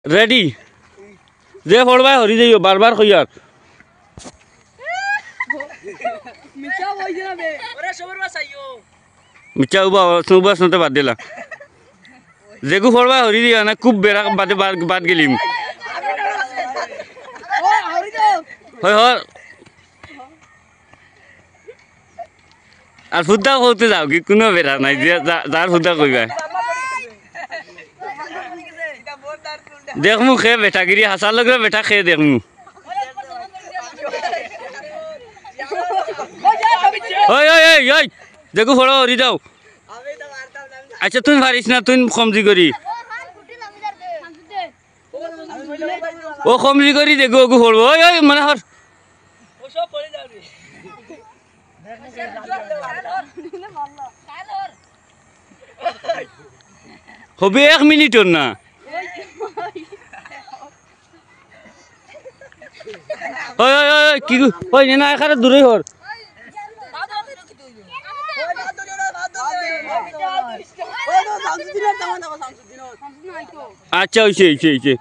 ready যে পড়বাই হরি যাইও বারবার কইয়ার মিছা উবা সুবা শুনতে বাদ দিলা যেগু পড়বাই হরি দিয়া না খুব বেড়া বাদে বাদ গেলিম হয় হর আর ফুদ্দা করতে যাও কি কোনো বেড়া নাই যার ফুদ্দা কইবা দেখমু খে বেটাগিরি হাসার লগে বেটা খে দেখমু ওই ওই ওই ওই দেখো ফড়ো হরি যাও আচ্ছা তুই পারিস না তুই কমজি করি ও কমজি করি দেখো ওগু ফড়বো ওই ওই মানে হর হবে 1 মিনিটর না ওই ওই ওই কি ওই না এখানে দূরে হর আচ্ছা হইছে হইছে হইছে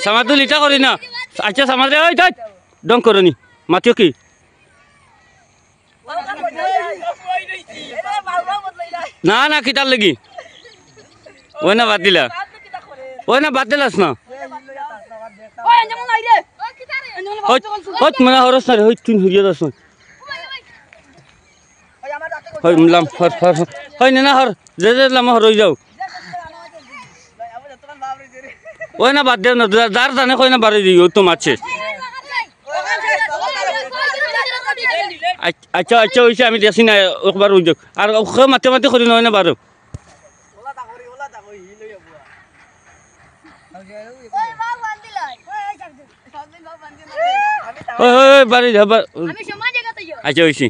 সমাধু লিটা করি না আচ্ছা সমাধে ওই তাই ডং করনি মাতিও কি না না কিতার লাগি ওই না বাদ দিলা ওই না বাদ দিলাস না হত মানে হরস না হই তুই হরিয়া দাস হই লাম হর হর হই না হর যে যে লাম হর হই যাও ওই না বাদ দেও না যার জানে কই না বাড়ি দিও তো মাছে আচ্ছা আচ্ছা হইছে আমি দেখি না একবার ওই যাও আর মাতে মাতে করি নয় না বারো ওই ওই বাড়ি যা আচ্ছা হইছে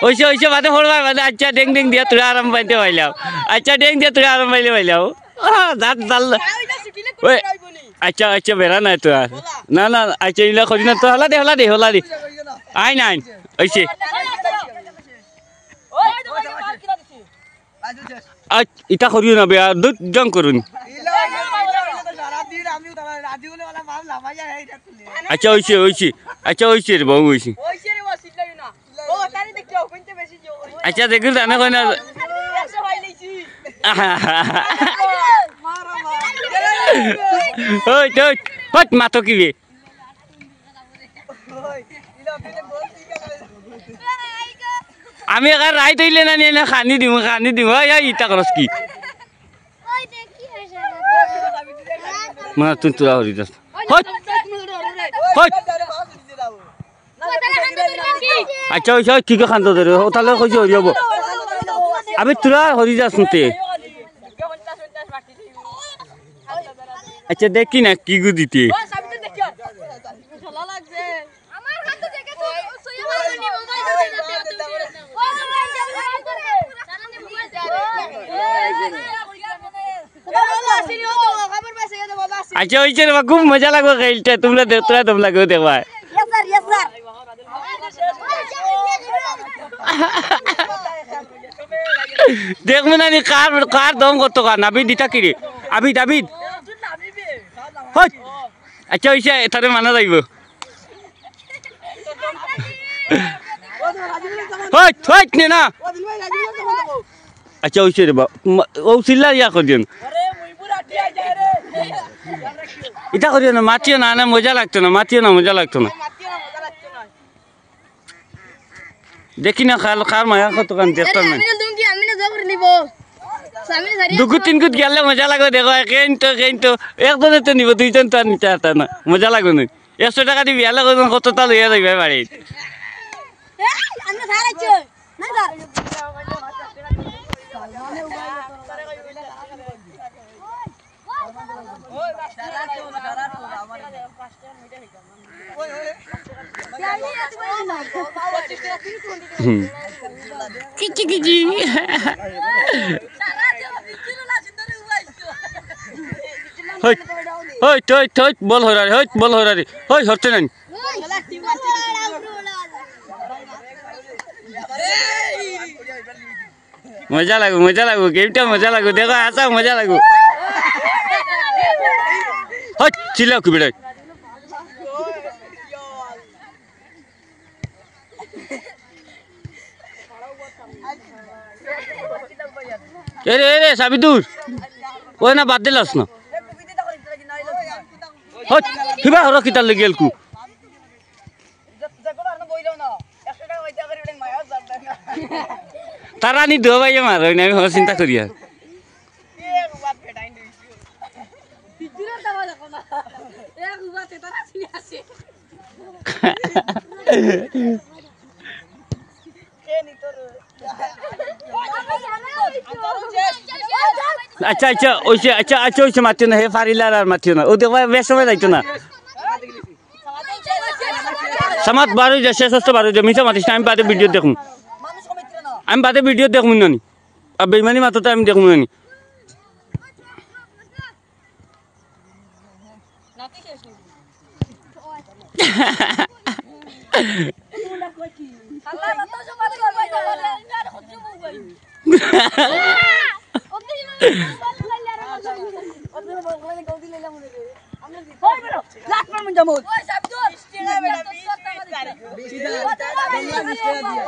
ওইসে ওইসে বাদে পড়বা বাদে আচ্ছা ডেং ডেং দিয়া তুই আরাম পাইতে পাইলাও আচ্ছা ডেং দিয়া তুই আরাম পাইলে পাইলাও দাঁত জাল ওই আচ্ছা আচ্ছা বেড়া নাই তো আর না না আচ্ছা ইলা করি না তো হলা দে আইন আইন ওইসে ইটা করিও না বেয়া দুধ জং করুন আচ্ছা হইছে হইছে আচ্ছা হইছে রে বাবু হইছে আচ্ছা দেখুন জানে কই না ওই তো হট মাতো কি বে আমি একা রাইত হইলে না নিয়ে খানি দিম ওই ইটা করস কি মা তুই তোরা হরি দাস হট হট আচ্ছা ওই কি কে খান্ত ধরে ও তাহলে কইছে হরি হবো আমি তোরা হরি দাস শুনতে আচ্ছা দেখি না কি গু দিতে আচ্ছা হইছে রে খুব মজা লাগবে খেলতে তোমরা তোরা দম লাগবে দেখবা দেখবো না কার দম কত কার নাবিদ দিতা কি রে আবিদ আবিদ আচ্ছা হইছে এটারে মানা যাইব না আচ্ছা হইছে রে বা ও চিল্লা ইয়া কর দিন এটা করিও না মাতিও না না মজা লাগতো না মাতিও না মজা লাগতো না দেখি না খার মায়া কত কান দেখতাম না দুগু তিন গুট গেলে মজা লাগবে দেখো কিন্তু একজনে তো নিব দুইজন তো আর নিতে আসতা না মজা লাগবে না 100 টাকা দিবি এলা কতটা লইয়া যাইবে বাড়িত বল হরারি বল হরারি হরতে নাই মজা লাগু গেমটা মজা লাগু দেখো আসা মজা লাগু হট চিল্লাও কি বেটা এরে সাবিদুর ওই না বাদ দিলাস না হট কিবা হর কিতার লাগি গেলকু তারা নি দো ভাই আমার ওই আমি চিন্তা করি আর আচ্ছা আচ্ছা ওইসে আচ্ছা আচ্ছা ওইসে মাতিও না হে ফারিলার আর মাতিও না ও দেখো বেশ সময় যাইতো না সমাজ 12 শেষ হচ্ছে 12 মিশা মাতিস আমি বাদে ভিডিও দেখুন আমি বাদে ভিডিও দেখুন না আর বেইমানি মাত্রটা আমি দেখুন না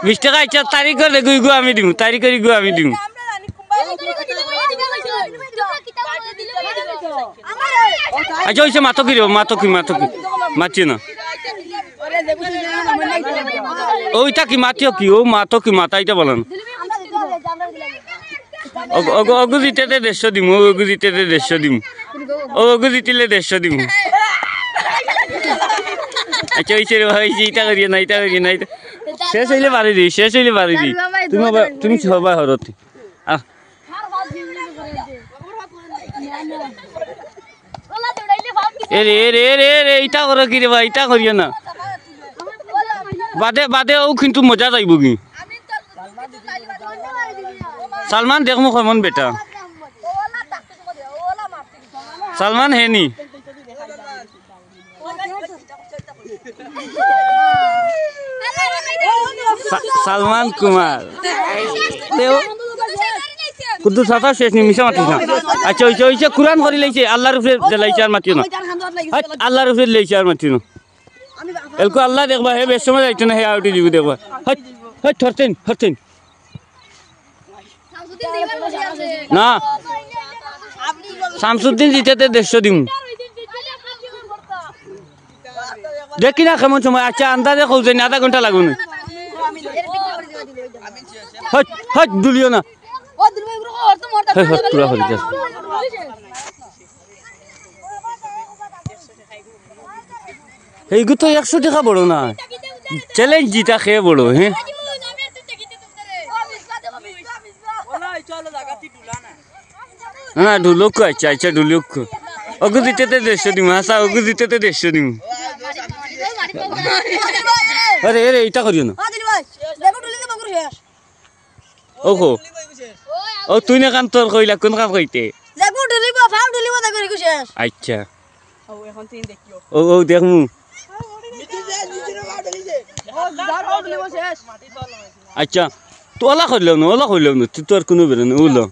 বিশ টাকা ইচ্ছা তারিখ করে গু আমি দিম তারিখ করে গু আমি দিম আচ্ছা ওইসে মাতো কি মাতি না ওইটা কি মাতিও কি ও মাতো কি মাতাইটা বলেন অগু জিতেতে 150 দিম অগু জিতেতে 150 দিম অগু জিতিলে 150 দিম আচ্ছা ওইসে ভাই এটা করিয়ে না শেষ হইলে পারি দি তুমি সবাই হরতি এইটা করো কি রে ভাই এটা করিও না বাদে ও কিন্তু মজা যাইব কি সালমান দেখমু কমন বেটা সালমান হেনি সালমান কুমার কুদ্দু সাথা শেষ নিমিশা মাতিস না আচ্ছা ওইসে কুরআন করি লাইছে আল্লাহর উপরে জ্বালাইছে আর মাতিও না আল্লাহর উপরে লাইছে আর মাতিও না এলকো আল্লাহ দেখবা হে বেশ সময় যাইতো না হে আউটি দিব দেখবা হরতেন না শামসুদ্দিন জিতেতে 150 দিম দেখি না কেমন সময় আচ্ছা আন্দাজে কৌছেন আধা ঘন্টা লাগবে না হট দুলিও না এইগু তো 100 টাকা বড় না চ্যালেঞ্জ জিতা খেয়ে বড় হ্যাঁ না ঢুলোক আচ্ছা ঢুলোক অগু জিতেতে 150 দিম হাসা অগু জিতেতে 150 দিম আরে এইটা করিও না ওহো ও তুই না কাম তোর কইলা কোন কাম কইতে দেখো ঢুলিব ফাউ ঢুলিব দেখো রে শেষ আচ্ছা ও এখন তিন দেখিও ও দেখমু আচ্ছা তো ওলা কইলাম না তুই তোর কোনো বের না ওলা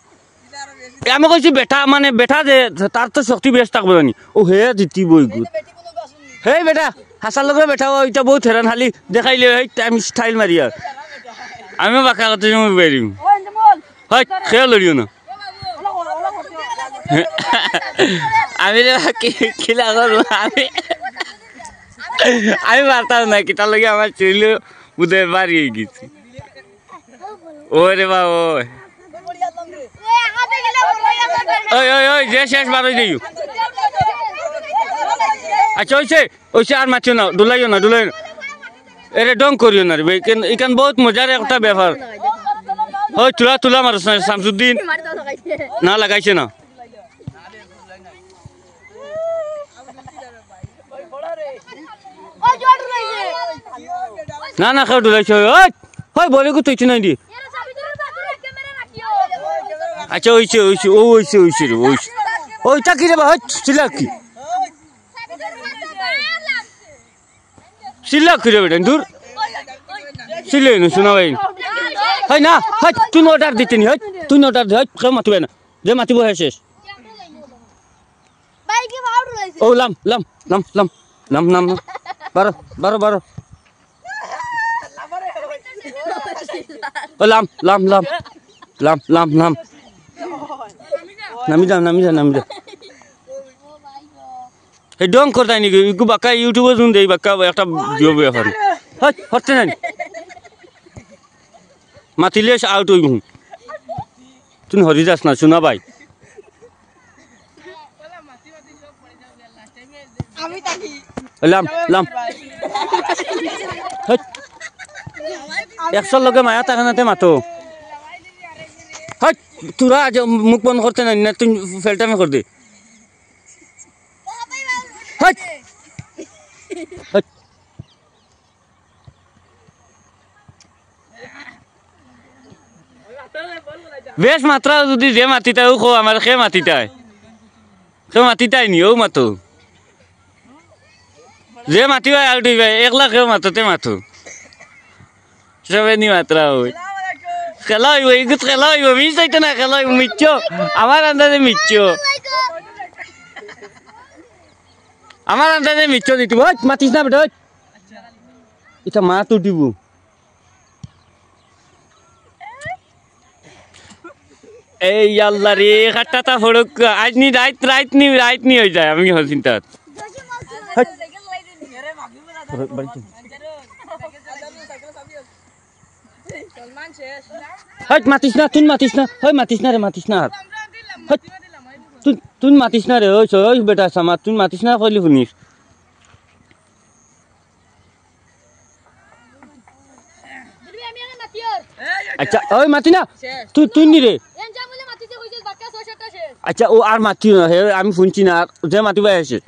আমি কইছি বেটা মানে বেটা যে তার তো শক্তি বেশ থাকবে জানি ও হে জিতি বই গুড হে বেটা হাসার লগে বেটা ওইটা বহুত হেরান খালি দেখাইলে আমি স্টাইল মারি আর আমি বাঁকা করতে বেরিম হয় খেয়াল লড়িও না আমি খেলা করবো আমি পারতাম না কি তার লগে আমার চুল বুধে বাড়ি গেছি ওরে বা ওই যে শেষ বার হয়ে যাই আচ্ছা ওইসে আর মাছিও না ডুলাইও না এরে ডং করিও না রে এখান বহুত মজার একটা ব্যাপার ওই তুলা মারো শামসুদ্দিন না লাগাইছে না না কেউ ডুলাইছে ওই বলে কো তুই নাই দি আচ্ছা ওইছে ওইটা কি রে ভাই চিল্লা কি চিল্লা কি রে বেটা দূর চিল্লাই না শোনা ভাই হয় না হয় তুই অর্ডার দিতে নি হয় তুই অর্ডার দে কেউ মাতিবে না যে মাতিব হয়ে শেষ বাইকে পাউডার লাইছে ও লাম লাম লাম লাম লাম লাম বারো বারো বারো ও লাম লাম লাম লাম লাম লাম নামি যাও নামি যাও নামি যাও এই ডং করতাই নাকি ইকু বাক্কা ইউটিউবে শুন দেই বাক্কা একটা ভিডিও এখন হয় হচ্ছে না মাতিলে আউট হই হুম তুই হরি যাস না শোনা ভাই আমি তাকি লাম লাম একশোর লগে মায়া তাকানাতে মাতো হয় তোরা আজ মুখ বন্ধ করতে নাই না তুই ফেলটামে কর দে হয় বেশ মাত্রা যদি যে মাতিতাই ও আমার সে মাতিতাই নি ও মাতো যে মাতিবা আর দিবে 1 লাখ মাততে মাতো সবে নি মাত্রা ওই খেলা হইব এগুত খেলা হইব মিস হইতো না খেলা হইব মিচ্ছো আমার আন্দাজে মিচ্ছো দিতে মাতিস না বেটা এটা মা তো দিব এই আল্লাহ রে খাট্টাটা ফড়ক আজ নি রাইত নি হয়ে যায় আমি চিন্তা মাতিস না তুই মাতিস না হয় মাতিস না রে মাতিস না তুই মাতিস না রে ওই বেটা সামা তুই মাতিস না কইলি শুনিস আচ্ছা ওই মাতি না তুই নি রে আচ্ছা ও আর মাতি না হে আমি শুনছি না যে মাতিবা আছে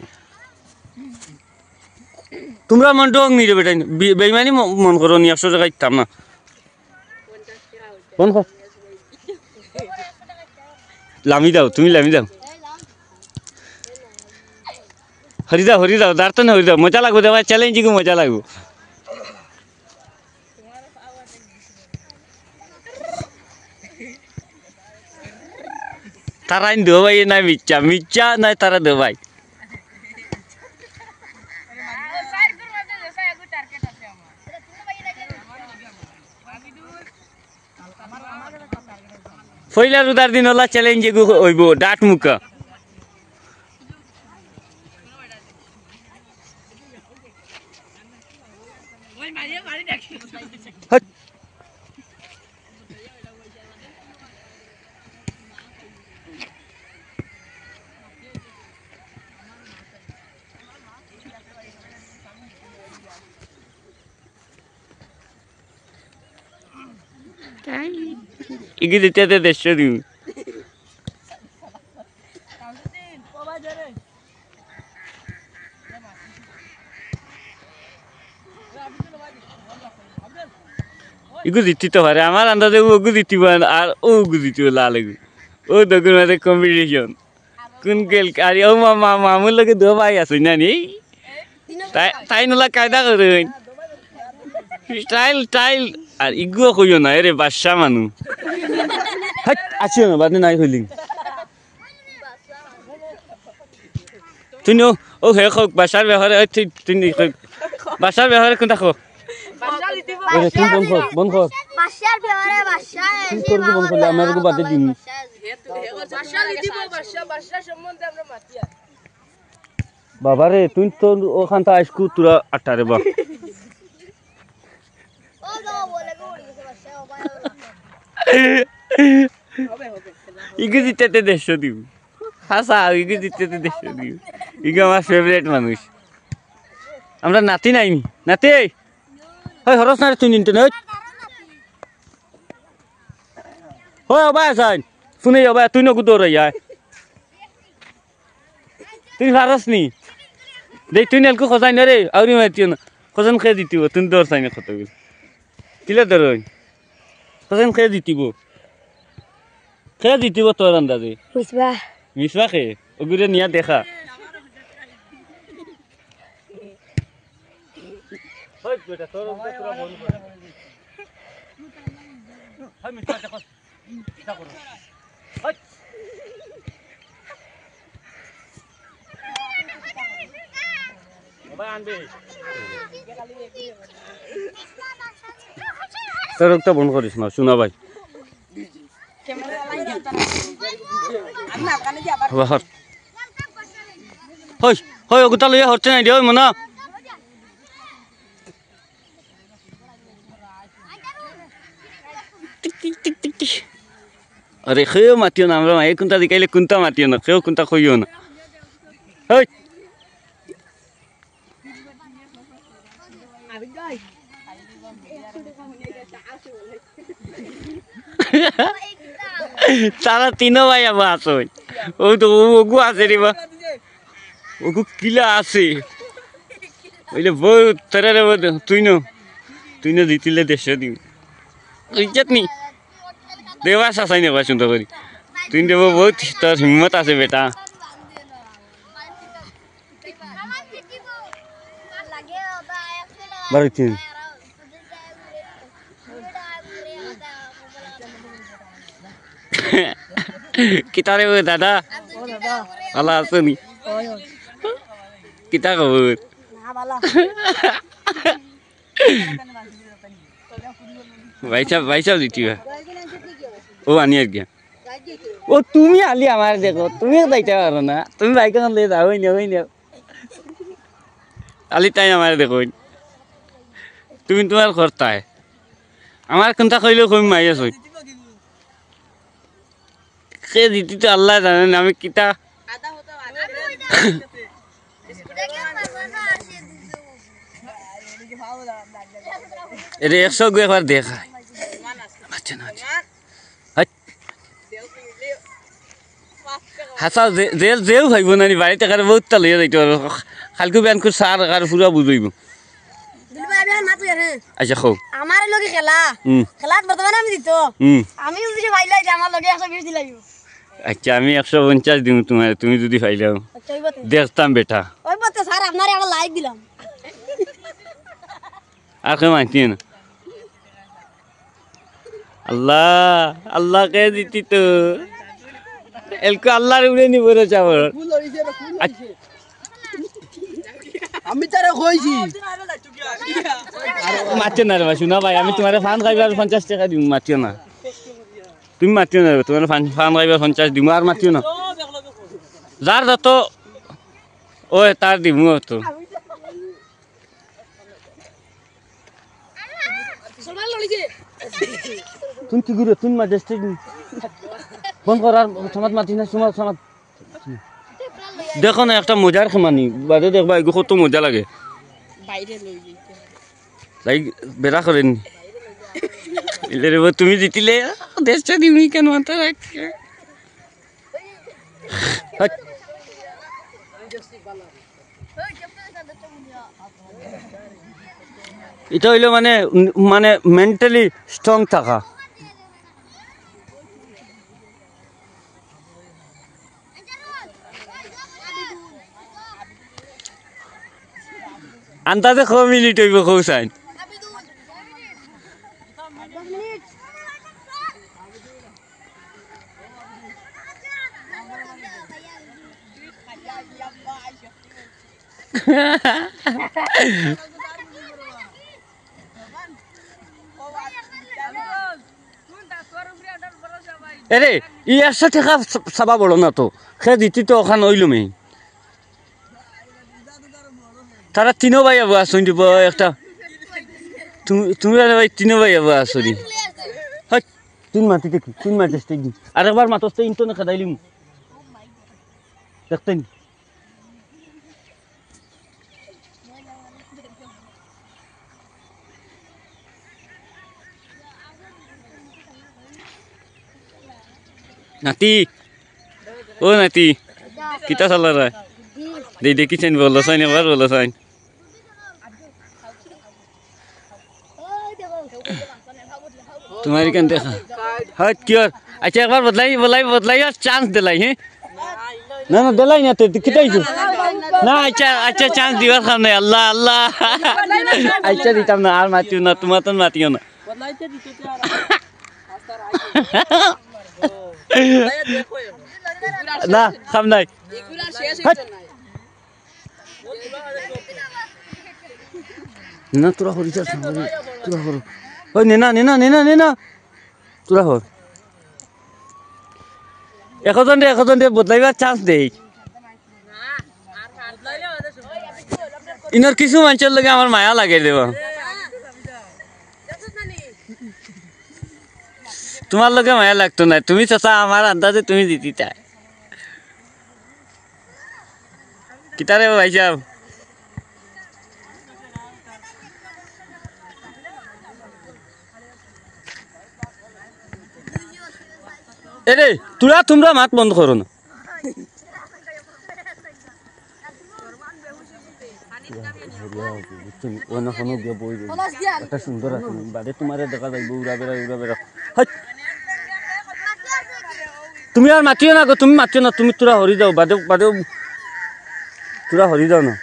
তোমরা মন ডং নি রে বেটা বেইমানি মন করো নি 100 টাকা দিতাম না কোন কর লামি দাও তুমি লামি দাও হরি দাও দাঁড়তো না হরি দাও মজা লাগবে দেওয়া চ্যালেঞ্জ কি মজা লাগবে তারা দেও ভাই না মিচ্চা নাই তারা দেও ভাই পয়লা রোদার দিন হলা চ্যালেঞ্জ হইব ডাট মুখা ইগি দিতে 150 দিন ইগু দিতে তো পারে আমার আন্দাজে ওগু দিতে আর ওগু দিতে লাল ও দগুর মধ্যে কম্পিটিশন কোন গেল আর ও মামুর লগে দো ভাই আছে না নি তাই নলা কায়দা করেন স্টাইল আর ইগুও কইও না রে বাদশা মানু আছিও না বাদে নাই হইলি তুই ও হে হোক বাসার ব্যবহারে তুই বাসার ব্যবহারে কোনটা হোক বন্ধ কর বাসার ব্যবহারে বাসা তুই করবি বন্ধ করলে আমার বাদে দিন বাবা রে তুই তো ওখান থেকে আইসকু তোরা 8টা রে বা ইগু জিতে 150 দিব হাসা ইগু জিতে 150 দিব ইগু আমার ফেভারিট মানুষ আমরা নাতি নাইনি নাতি হয় হরস না তুই নিতে নয় হয় অবা আসান শুনে অবা তুই নকু দৌড়াই যায় তুই হারস নি দেখ তুই নেলকু খসাই না রে আউরি মাতিও না খসান খেয়ে দিতিব তুই দৌড় চাই না কত কিলে দৌড় খসান খেয়ে দিতিব তোর আন্দাজে মিসবা খে ওগুলো নিয়া দেখা হয় মিঠা দেখো কিটা করো হয় ভাই আনবে তোর একটা বন্ধ করিস না শোনা ভাই হয় হয় ওগুতা লইয়া হচ্ছে না দিও মনা अरे खेव मातियो ना हमरा माई कुंता दिखाइले कुंता मातियो ना खेव कुंता खोइयो ना हेय तारा तीनों भाई अब आसो ओ तो ओगु आसे रे बा ओगु किला आसे ओइले बहुत तरह रे तुई न जितिले देश दिउ इज्जत नहीं देवा सासाई ने बात सुनता करी तुम देवो बहुत तर हिम्मत आसे बेटा बारी तीन kita rewe dada ala asuni kita kabut भाई साहब जीती है ओ आनी गया ओ तुम ही आली हमारे देखो तुम ही दायित्व करो ना तुम भाई का ले जाओ नहीं आली टाइम हमारे देखो तुम तुम्हारा करता है हमारे कंता खोलो कोई माइया सोई के जीती तो अल्लाह जाने ना हमें किता अरे 100 को एक बार देखा अच्छा ना हासा जेल जेल भाइबो नानी बाड़ी तकर बहुत तले जाइतो खालको बिहान को सार कार पूरा बुझाइबो দিলবা বিহান মাতু রে আচ্ছা খাও আমার লগে খেলা খেলাত বর্তমানে আমি দিত আমি যদি ফাইলাই যে আমার লগে 120 দিলাইও আচ্ছা আমি 150 দিমু তোমারে তুমি যদি ফাইলাও আচ্ছা ওইবতে দেখতাম বেটা ওইবতে স্যার আপনারে একটা লাইক দিলাম আর কে মানতি না अल्लाह अल्लाह कह देती तो एलको अल्लाह रे उड़े नहीं बोलो चावल আমি তারে কইছি মাতিও না রে শুনা ভাই আমি তোমারে ফান খাইবার 50 টাকা দিম মাতিও না তুমি মাতিও না তোমারে ফান খাইবার 50 দিম আর মাতিও না যার যত ওই তার দিমু তো সলমান লড়িছে तुम की गुरु तुम मजेस्टिक बंद करार समाज माती ना समाज देखो ना एक मजार खानी बादे देखबा एगो कत मजा लागे বাইরে লই যাইতে लाइक बेरा करेन इले रे তুমি জিতিলে দেশটা দিবি কেন মাথা রাখছে এটা হইলো মানে মানে মেন্টালি স্ট্রং থাকা আন্দাজে ক মিনিট হইব কৌসাইন अरे ये 100 টাকা সবা বড় না তো খে দিতি তো ওখান হইলো মেই তারা তিনো ভাই আবু আসুন দিব একটা তুমি ভাই তিনো ভাই আবু আসুন হাই তিন মাটি দেখি তিন মাটি স্টেক দি আরেকবার মাতস্তে ইন্টনে খাদাইলিম দেখতেন नाती ओ नाती किता चला रहा है दे देखी चैन बोलो साइन बार बोलो साइन तुम्हारी कन देखा हट क्यों अच्छा एक बार बदलाई चांस दिलाई है ना दिलाई ना तो किता ही ना अच्छा चांस दिवा सामने अल्लाह अल्लाह अच्छा दीता ना आर मातियो ना तुम तो मातियो ना না খাম নাই না তোরা হরিস তোরা হর ওই নেনা নেনা নেনা নেনা তোরা হর এখন দে বদলাইবার চান্স দেই ইনর কিছু মানুষের লগে আমার মায়া লাগে দেবা তোমার লগে মায়া লাগতো না তুমি চাচা আমার আন্দাজে তুমি দিতি চাই কিতারে ভাই সাহেব এরে তোমরা মাত বন্ধ করো না একটা সুন্দর আছে বাদে তোমার দেখা যাইব উড়া বেড়া তুমি আর মাতিও না গো তুমি মাতিও না তুমি তোরা হরি যাও বাদে তোরা হরি যাও না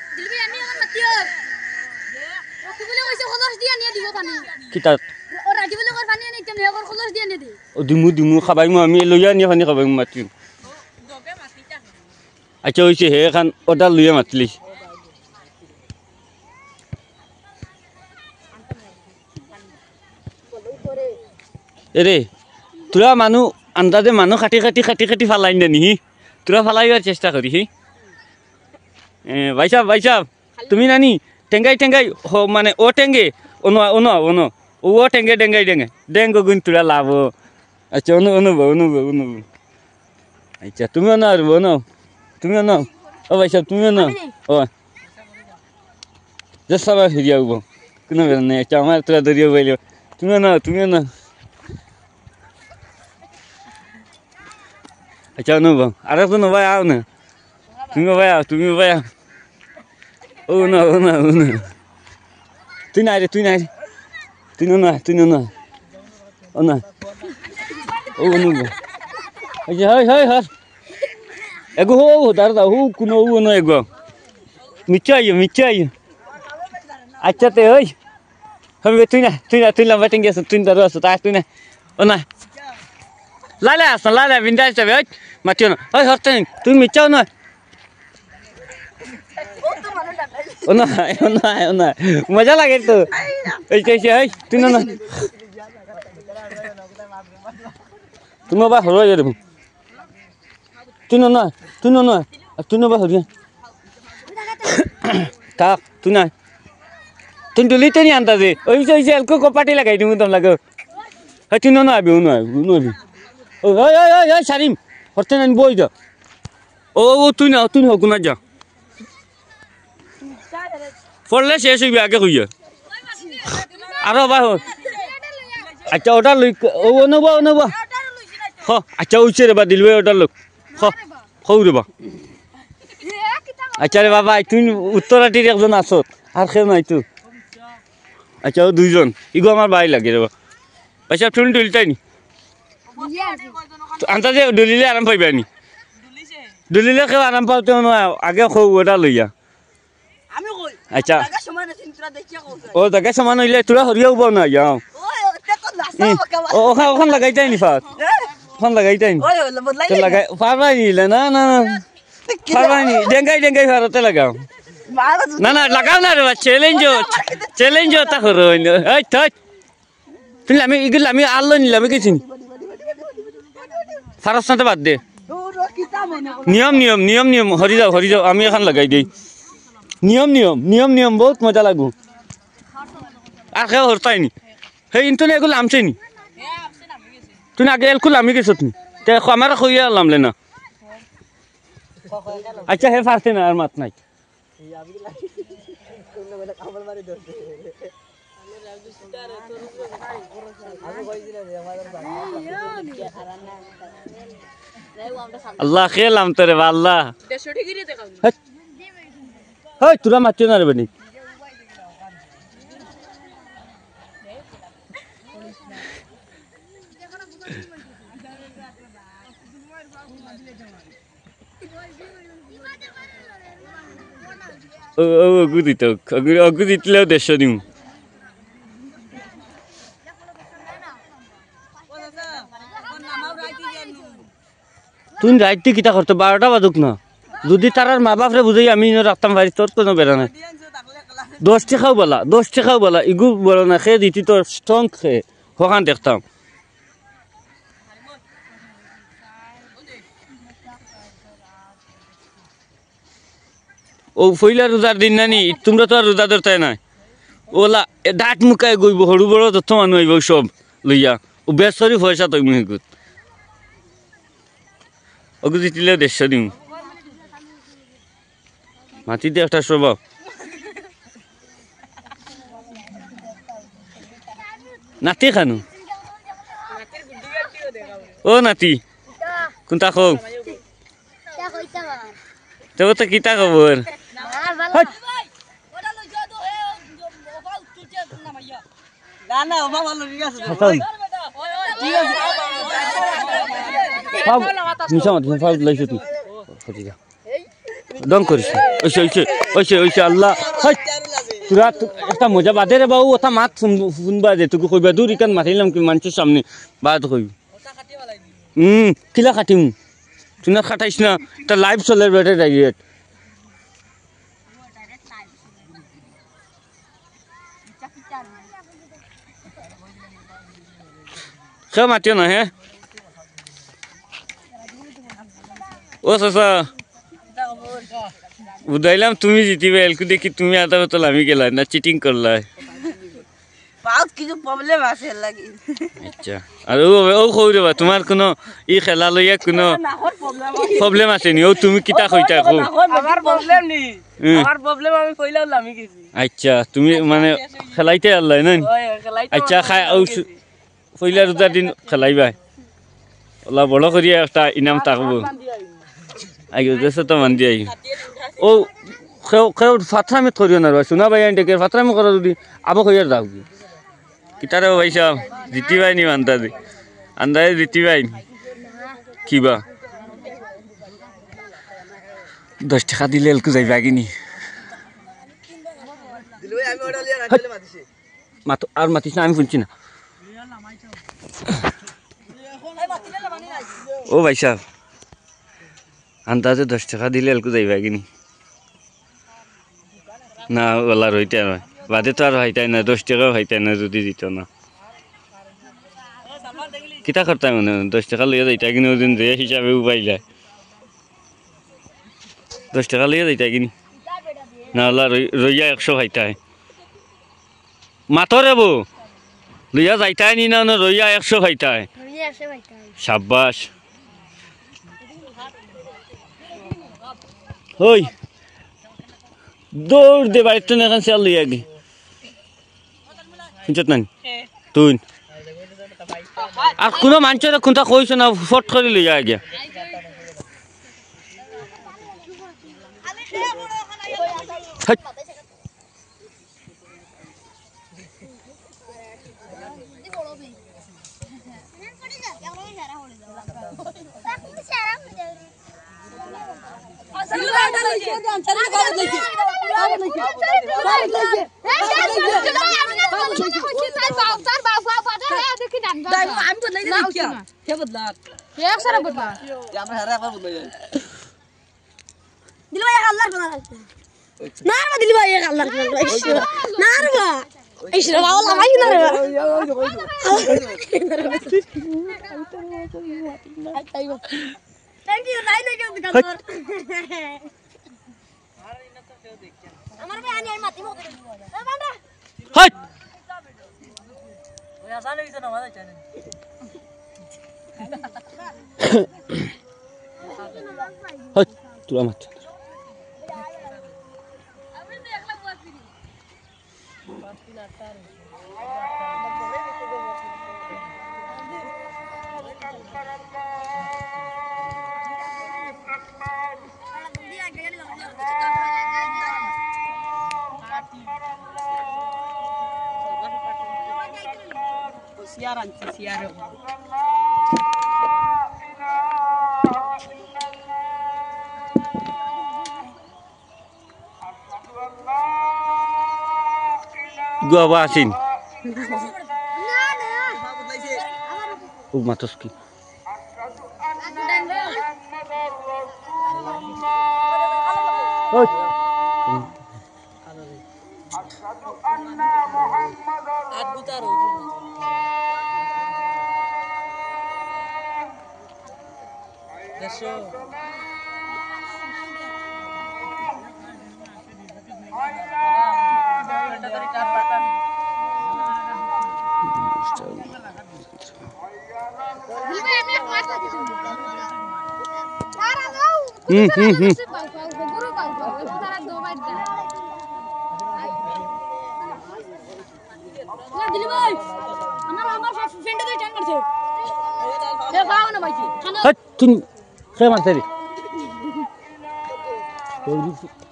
দিমু খাবাই আমি লইয়া নিয়ে পানি খাবাই মাতিম আচ্ছা হয়েছে হে এখন ওটা লইয়া মাতলি এরে তোরা মানুহ আন্দাজে মানুহ কাটি ফালাই না নিহি তোরা ফালাইবার চেষ্টা করি ভাই সাহেব তুমি নানি টেঙ্গাই মানে ও টেঙ্গে ও টেঙ্গে ডেঙ্গো গুণ তোরা লাভ আচ্ছা অনুভব আচ্ছা তুমিও না আর তুমিও না ও ভাই সাহেব তুমিও না ও যে সবাই ফিরিয়ে উঠবো কোনো বেলা নেই আচ্ছা আমার তোরা ধরিয়ে বইল তুমিও না আচ্ছা অনুভব আর কোনো ভাই আও না তুমি ভাই আও ও না তুই নাই রে তুই না ও না ও অনুভব আচ্ছা হয় এগো হো দাঁড়া হো কোনো ও না এগো মিচ্ছাই আচ্ছা তে ওই হবে তুই না ব্যাটিং গেছ তুই দাঁড়ো আছো তা তুই না ও না লাইলা বিন্দাস যাবে ওই মাতিও না ওই হরতে তুই মিচ্ছাও না ও না মজা লাগে তো এই তুই না তুমি বা হরো যাবে তুই না বা হরিয়া থাক তুই না তুই ডুলিতে নি আন্দাজে ওই এলকো কপাটি লাগাই দিমু তোম লাগো হ্যাঁ তুই না আবি ওই সারিম হরতে না বই যা ও তুই না হোক না যা পড়লে শেষ হইবি আগে কইয়া আরো বা আচ্ছা ওটা লই ও নেবা হ আচ্ছা উইছে রে বা দিলবে ওটা লোক হৌ রে বা আচ্ছা রে বাবা তুই উত্তরাটির একজন আসত আর কেউ নাই তো আচ্ছা ও দুইজন ইগো আমার বাড়ি লাগে রে বা পয়সা তুমি ডুলিটাই নি আন্তাজে ডুলিলে আরাম পাইবা নি ডুলিলে কেউ আরাম পাওতে নয় আগে খৌ ওটা লইয়া আচ্ছা ও জায়গা সমান হইলে তোরা হরিয়া উব না যাও ওখান লাগাইতাই নি ফাত ওখান লাগাইতাই নি লাগাই পারবাই নিলে না পারবাই নি ডেঙ্গাই ফারতে লাগাও না লাগাও না রে চ্যালেঞ্জ তা করো এই তুই আমি আল্লো নিলাম আমি কিছু ফারস নাতে বাদ দে নিয়ম হরি যাও আমি এখন লাগাই দিই নিয়ম বহুত মজা লাগবো আর কেউ হরতাই নি সেই ইনতো এগুলো আমছে নি তুই আগে এলকুল আমি গেছত নি আমার কইয়া লামলে না আচ্ছা হে ফারতে না আর মাত নাই আল্লাহ খেলাম তোরে বা আল্লাহ হয় তোরা মাতিও না রে বানি অগু দিতলেও 150 দিম তুই রাইতে কিতা করতো 12টা বাজুক না যদি তারার মা বাপরে বুঝাই আমি রাখতাম পারি তোর কোনো বেড়া নাই 10 টাকাও বলা ইগু বড় না খেয়ে দিতি তোর স্ট্রং খেয়ে ওখান দেখতাম ও ফইলা রোজার দিন নানি তোমরা তো আর রোজা ধরতে নাই ওলা ডাট মুখায় গইব সরু বড় তথ্য মানুষ আইব সব লইয়া ও বেসরি পয়সা তৈ মুহিগুত ওগু জিতিলেও 150 দিম মাটি দিয়ে একটা স্বভাব নাতি খানু ও নাতি কোনটা খো তবে তো কিতা খবর দম করিস আল্লাহ তোরা একটা মজা বাদে রে বাবু ওটা মাত শুনবা যে তোকে কইবা দূর ইকান মাতিলাম কি মানুষের সামনে বাদ কইবি কিলা কাটিম তুই না খাটাইস না তা লাইভ চলে বেটে ডাইরেক্ট সে মাতিও না হ্যাঁ ও চাচা বুঝাইলাম তুমি জিতিবে এলকু দেখি তুমি আধা বোতল আমি গেলাই না চিটিং করলাই কিছু প্রবলেম আছে লাগি আচ্ছা আর ও কই রেবা তোমার কোনো ই খেলা লইয়া কোনো প্রবলেম আছে নি ও তুমি কিতা কইতা কো আমার প্রবলেম নি আমার প্রবলেম আমি কইলাম আমি গেছি আচ্ছা তুমি মানে খেলাইতে আল্লাহ না আচ্ছা খাই ও কইলা রোজা দিন খেলাইবা ওলা বড় করিয়া একটা ইনাম থাকবো আগে দেশে তো মান দিয়ে ও কেউ ফাতরামি করিও না শোনা ভাই আনটে ফাতরামি করা যদি আবো কইয়ার যাও কিতারে ভাইসা জিতি ভাই নি আন্দাজে আন্দাজে জিতি ভাই কিবা 10 টাকা দিলে এলকু যাইবা কিনি মাতো আর মাতিস না আমি শুনছি না ও ভাই সাহেব আন্দাজে 10 টাকা দিলে এলকু যাইবা কিনি না ওলা রইতে নয় বাদে তো আর হইতাই না 10 টাকাও হইতাই না যদি দিত না কিতা করতাম মানে 10 টাকা লইয়া যাইতা কিনি ওদিন যে হিসাবে উপাই যায় 10 টাকা লইয়া যাইতা কিনি না ওলা রইয়া 100 হইতাই মাতরে বউ লইয়া যাইতাই নি না রইয়া 100 হইতাই শাবাশ ওই দৌড় দে বাড়িতে না এখন চাল লইয়া গে শুনছত না তুই আর কোনো মানুষের কোনটা কইছ না ফট করে লইয়া গিয়া তুই আমার siaran siaran gua wasin matos ki ওই দিলি ভাই আমার ফ্রেন্ডে তো টান করছে এ পাও না ভাই খানা তুমি কে মারছে রে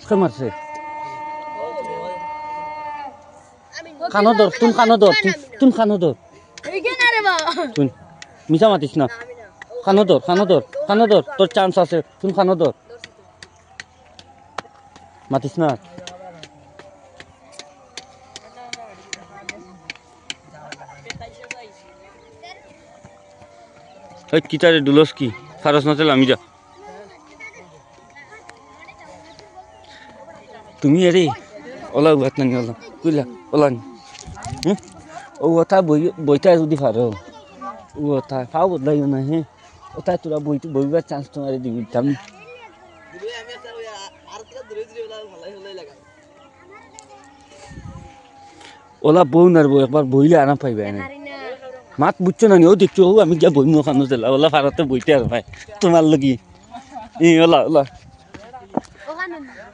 কে মারছে খানো ধর তুমি খানো ধর তুমি খানো ধর এইখানে রে বাবা তুই মিছা মাতিস না খানো ধর তোর চান্স আছে তুমি খানো ধর মাতিস না ওই কিটারে ডুলস কি ফারস না চলে আমি যা তুমি এরে ওলা উহাত না ওলা বুঝলা ওলা ও ওটা বইটা যদি ফারো ও ওটা ফাও বদলাইও না হ্যাঁ ওটা তোরা বইবার চান্স তোমার দিবি আমি ওলা বউ নারবো একবার বইলে আরাম পাইবে না মাত বুঝছো না ও দেখছো আমি যা বই মোখানো দিলা ওলা ফারাতে বইতে আর ভাই তোমার লাগি ওলা ওলা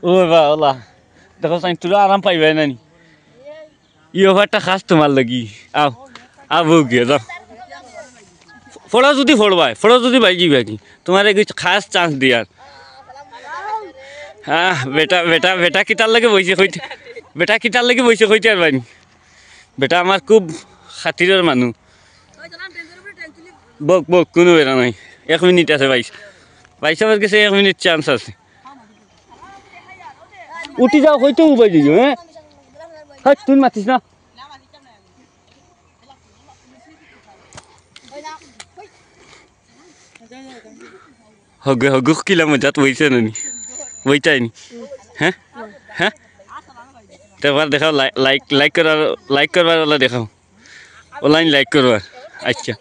ও বা ওলা দেখো সাইন তোরা আরাম পাইবে না নি ই ওভারটা খাস তোমার লাগি আও বউ গিয়ে যাও ফোড়া যদি ভাই যাবে কি তোমার খাস চান্স দিয়ার হ্যাঁ বেটা কিটার লাগে বইছে কইতে আর ভাই বেটা আমার খুব খাতিরের মানুষ বক কোনো বেড়া নাই 1 মিনিট আছে বাইশ আমার কাছে 1 মিনিট চান্স আছে উঠি যাও হয়তো উবাই দিও হ্যাঁ তুই মাতিস না হগ কিলা মজাত বইছে নি বইটাই নি হ্যাঁ তারপর দেখাও লাইক করবার ওলা দেখাও অনলাইন লাইক করবার আচ্ছা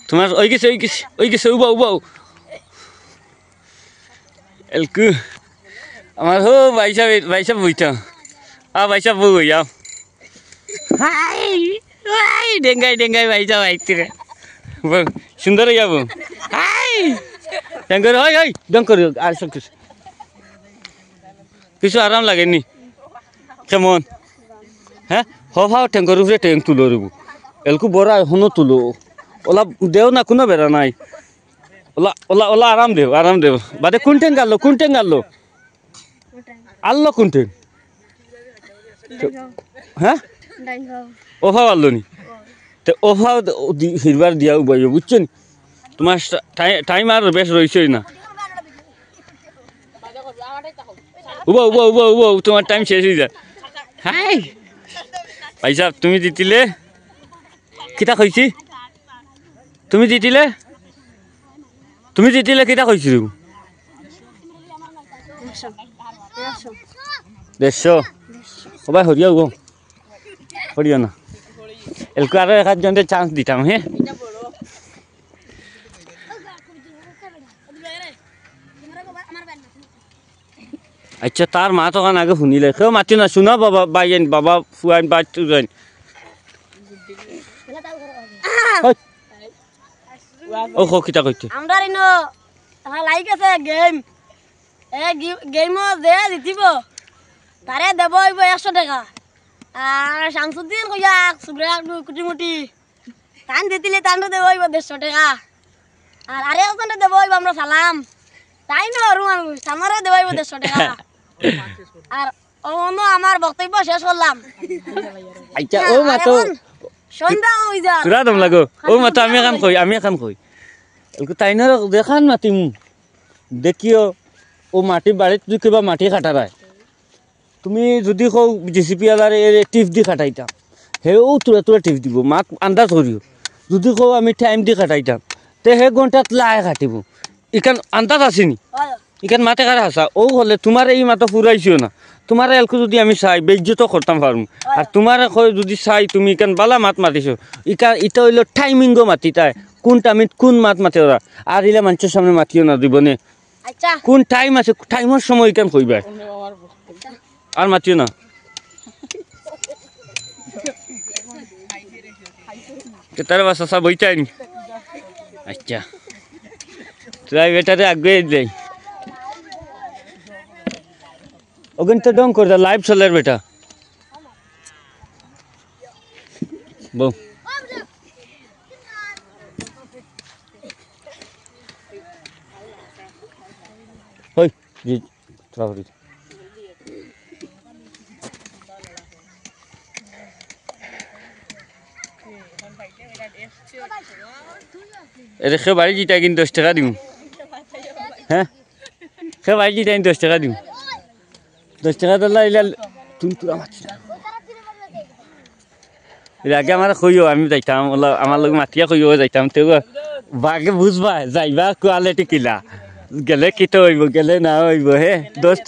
তোমার ওই গেছে উবাও এলকু আমার হো ভাইসা বইটা ভাইসা বই যাও হাই ডেঙ্গাই ভাইসা বাইতে সুন্দর যাব হাই ডেঙ্গর হয় ডঙ্কর আর সব কিছু আরাম লাগেনি কেমন হ্যাঁ হাও টেঙ্গর উপরে টেঙ্ক তুলো রব এলকু বড় এখনো তুলো ওলা দেও না কোনো বেড়া নাই ওলা আরাম দেও বাদে কোন টেঙ্ক আনলো আনলো কোন টেঙ্ক হ্যাঁ ওভাও আনলো নি তো ওভাও হিরবার দিয়া উবাই বুঝছো নি তোমার টাইম আর বেশ রয়েছেই না উবাও তোমার টাইম শেষ হয়ে যায় হাই ভাই সাহেব তুমি জিতিলে কিতা কইছি তুমি জিতিলে কিতা কইছি 150 ওবাই হরিয়া না এলকু আরো একজনকে চান্স দিতাম হ্যাঁ আচ্ছা তার মা তখন আগে শুনিলে কেউ মাতি না শুনা বাবা ফুয়াইন বা তুজাইন ও কিতা কইতে আমরা ইনো লাইক আছে গেম যে জিতিব তারে দেব 100 টাকা আর শামসুদ্দিন কইয়া সুব্রা কুটিমুটি টান দিতিলে টানটো দেব 150 টাকা আর আরেকজনকে দেব আমরা সালাম তাই না আর মানুষ আমারও দেব 150 টাকা আর অন্য আমার বক্তব্য শেষ করলাম আচ্ছা ও মাতো সন্ধ্যা হই যা তোরা দম লাগো ও মাতো আমি এখন কই এলকু তাইনা দেখান মাতিম দেখিও ও মাটি বাড়িত যদি কিবা মাটি কাটারায় তুমি যদি কও জেসিপি আলারে টিপ দি কাটাইতাম হেও তোরা টিপ দিব মাক আন্দাজ করিও যদি কও আমি টাইম দি কাটাইতাম তে হে ঘন্টাত লাই কাটিব ইকান আন্দাজ আসেনি হয় ইকান মাতে কারা হাসা ও হলে তোমার এই মাথা ফুরাইছিও না তোমার এলকু যদি আমি চাই বেজ্জত করতাম পারম আর তোমার যদি চাই তুমি ইকান বালা মাত মাতিছো ইটা হইল টাইমিংও মাতি তাই কোন টাইমিত কোন মাত মাতে ওরা আর ইলা মানুষের সামনে মাতিও না দিবনে আচ্ছা কোন টাইম আছে টাইমের সময় ইকান কইবা আর মাতিও না তার বাসা সব বইটাই আচ্ছা তুই বেটারে আগে যাই ওখান তো ডং করে লাইভ চলার বেটা বউ হই জি ট্রাভেল এরে সে বাড়ি জিতা কিন্তু 10 টাকা দিম হ্যাঁ সে বাড়ি জিতা 10 টাকা দিম 10 টাকা দিলে ইলা তুমি পুরা মাতি আগে আমার কইও আমি যাইতাম আমার লোক মাতিয়া কইও যাইতাম তেও বাগে বুঝবা যাইবা কোয়ালিটি কিলা গেলে কিতো হইব গেলে না হইব হে দোস্ত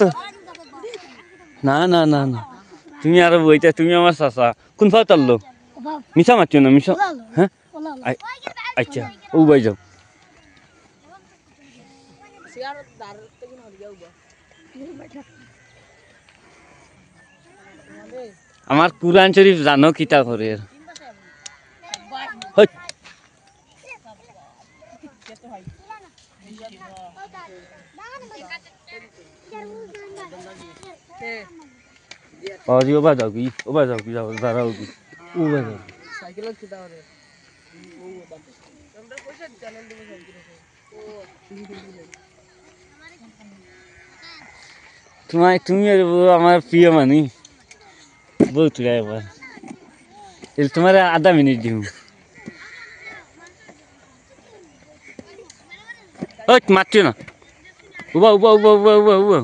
না না না না তুমি আর বইতা তুমি আমার চাচা কোন ফাও তাললো মিছা মাতিও না মিছা হ্যাঁ আচ্ছা ও বাই যাও আমার কুরআন শরীফ জানো কিতা করে और यो बाजाओ की जाओ दाराओ की ও বাজাও সাইকেল কিটা করে তুমি আমার প্রিয় মানি বহুত এবার তোমার আধা মিনিট দিও মারছো না উবা উবা উবা উবা উবা উবা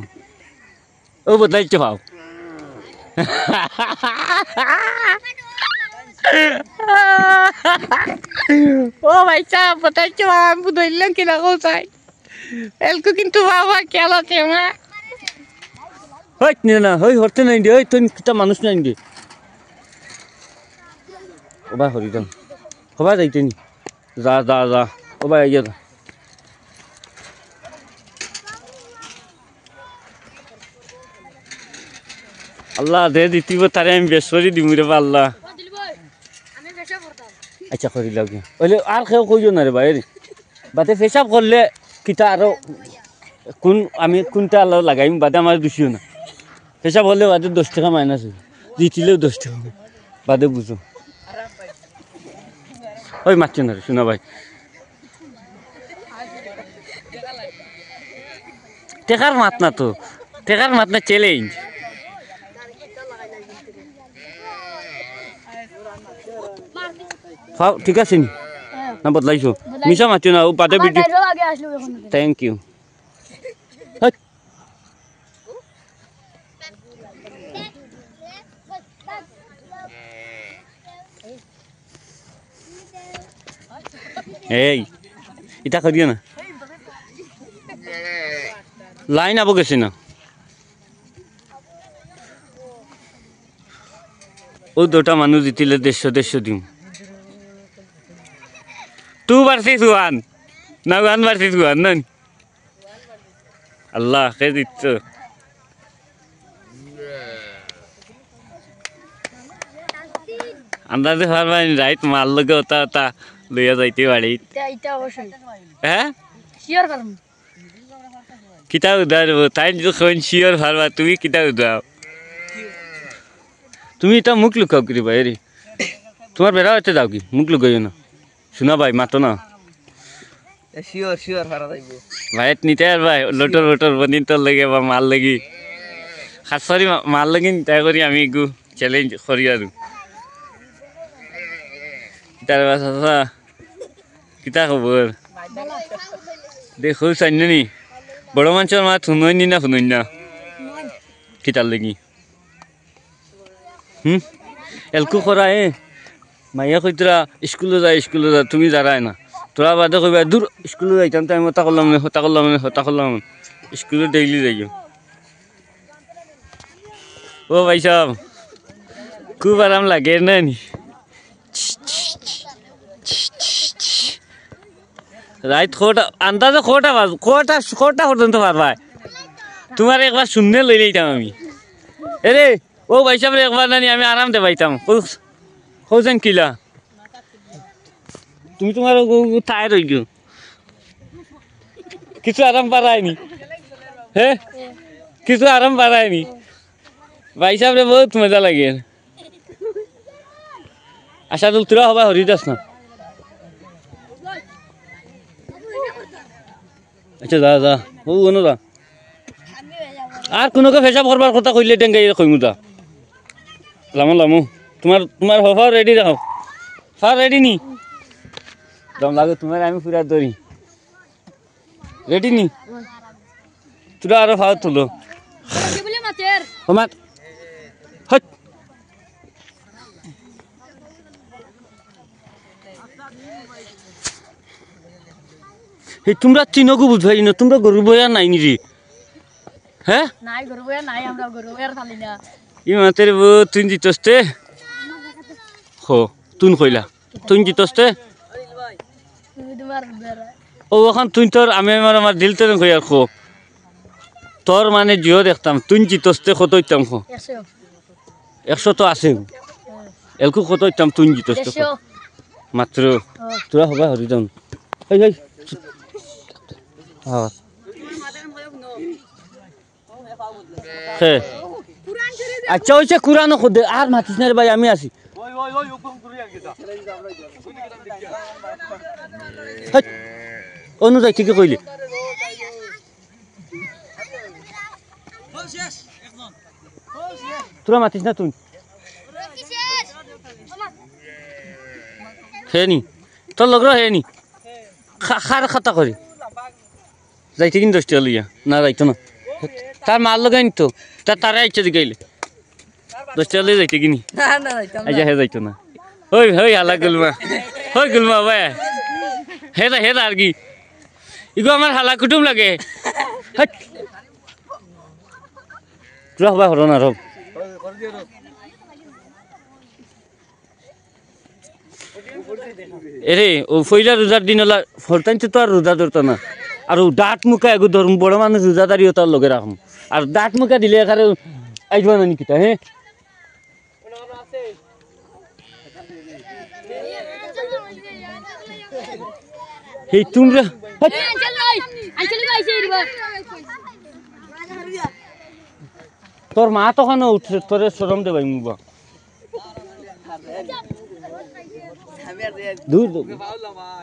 ও বদলাইছো ভাও ও ভাই সাহেব বদলাইছো আমি বুঝলাম কিনা কোথায় এলকো কিন্তু বাবা খেলা তেমা হই না হই হরতে নাই দে ওই তুই কিটা মানুষ নাই দে ওবা হরিদম হবা যাইতেনি যা যা যা ওবা আইয়া যা আল্লাহ দে দিতিব তারে আমি বেসরি দিমু রে আল্লাহ আচ্ছা করি লাগে ওলে আর কেউ কইও না রে ভাই বাতে পেশাব করলে কিটা আরো কোন আমি কোনটা আলো লাগাইম বাদে আমার দুষিও না পেশাব হলে বাদে 10 টাকা মাইনাস হই দিতিলেও 10 টাকা বাদে বুঝো ওই মারছো না রে শোনা ভাই টেকার মাত না তো টেকার মাত না চ্যালেঞ্জ ঠিক আছে নি না বদলাইছো মিশা মারছো না ও বাদে ভিডিও থ্যাংক ইউ এই এটা করিও না লাইন আবো গেছে না ও দুটা মানুষ জিতিলে 150 দিম 2 versus 1 না 1 versus 1 নন আল্লাহ কে দিচ্ছ আন্দাজে পারবাই রাইট মাল লগে ওটা লইয়া যাইতে বাড়ি এটা অবশ্যই হ্যাঁ শিওর করুন কিতা উদার তাই যখন শিওর পারবা তুমি কিতা উদাও তুমি এটা মুখ লুকাও কি ভাই রে তোমার বেড়া হচ্ছে যাও কি মুখ লুকাইও না শোনা ভাই মাতো না শিওর শিওর হারা যাইব ভাইত নিতে আর ভাই লোটর লোটর বনিন তোর লাগে বা মাল লাগি খাসরি মাল লাগি তাই করি আমি গু চ্যালেঞ্জ করি আর কিতার বাসা কিতা খবর দেখো চাইনি বড় মানুষের মা শুনই না শুনই না কিতার লাগি এলকু করা মাইয়া কইতরা স্কুলে যা তুমি যারাই না তোরা বাদে কইবা দূর স্কুলে যাইতাম তাই হতা করলাম স্কুলে ডেইলি যাইও ও ভাই সাহেব খুব আরাম লাগে না নি রাত কোটা আন্দাজে কোটা পর্যন্ত পারবা তোমার একবার শূন্য লই লইতাম আমি এরে ও ভাই সাহেব একবার নানি আমি আরাম দে পাইতাম হোসেন কিলা তুমি তোমার টায়ার হয়ে গো কিছু আরাম পারায়নি হ্যাঁ কিছু আরাম পারায়নি ভাই সাহেব রে বহুত মজা লাগে আশা তুল তোরা হবা হরিদাস না আচ্ছা যা ও কোনো যা আর কোনোকে পেশাব করবার কথা কইলে টেঙ্গাই কইমু যা লামো তোমার হফা রেডি রাখো ফার রেডি নি দম লাগে তোমার আমি পুরা ধরি রেডি নি তোরা আরো ফাও তুলো হট এই তোমরা চিনকু বুঝাই না তোমরা গরু বয়া নাই নি রে হ্যাঁ নাই গরু বয়া নাই আমরা গরু বয়ার খালি না ই মাতের তুই জিতস্তে হো তুই কইলা তুই জিতস্তে ও এখন তুই তোর আমি আমার দিল তোর কই আর খো তোর মানে জিও দেখতাম তুই জিতস্তে কত হইতাম খো 100 তো আছে এলকু কত হইতাম তুই জিতস্তে মাত্র তোরা হবা হরি যাও এই হ্যাঁ হে আচ্ছা ওইছে কুরআনও খুদ আর মাতিস না রে ভাই আমি আছি অনুযায়ী ঠিকই কইলি তোরা মাতিস না তুই হে নি তোর লগর হে নি খার খাতা করি যাইতে কিন্তু 10 টাকা লইয়া না যাইতো না তার মাল লাগাইনি তো তারা ইচ্ছা দিগাইলে 10 টাকা লই যাইতে কিনি না আচ্ছা হে যাইতো না ওই হালা গুলমা ভাই হে আর কি ইগো আমার হালা কুটুম লাগে রহ ভাই হরো না রব এরে ও ফইলা রোজার দিন হলা ফলতাইতে তো আর রোজা ধরতো না আর ডাট মুখা এগো ধরুম বড় মানুষ রোজাদারিও তার লগে রাখুম আর ডাট মুখা দিলে এখানে আইব না নিকিতা হ্যাঁ এই তোমরা তোর মা তখন উঠছে তোরে শরম দে ভাই মুবা দূর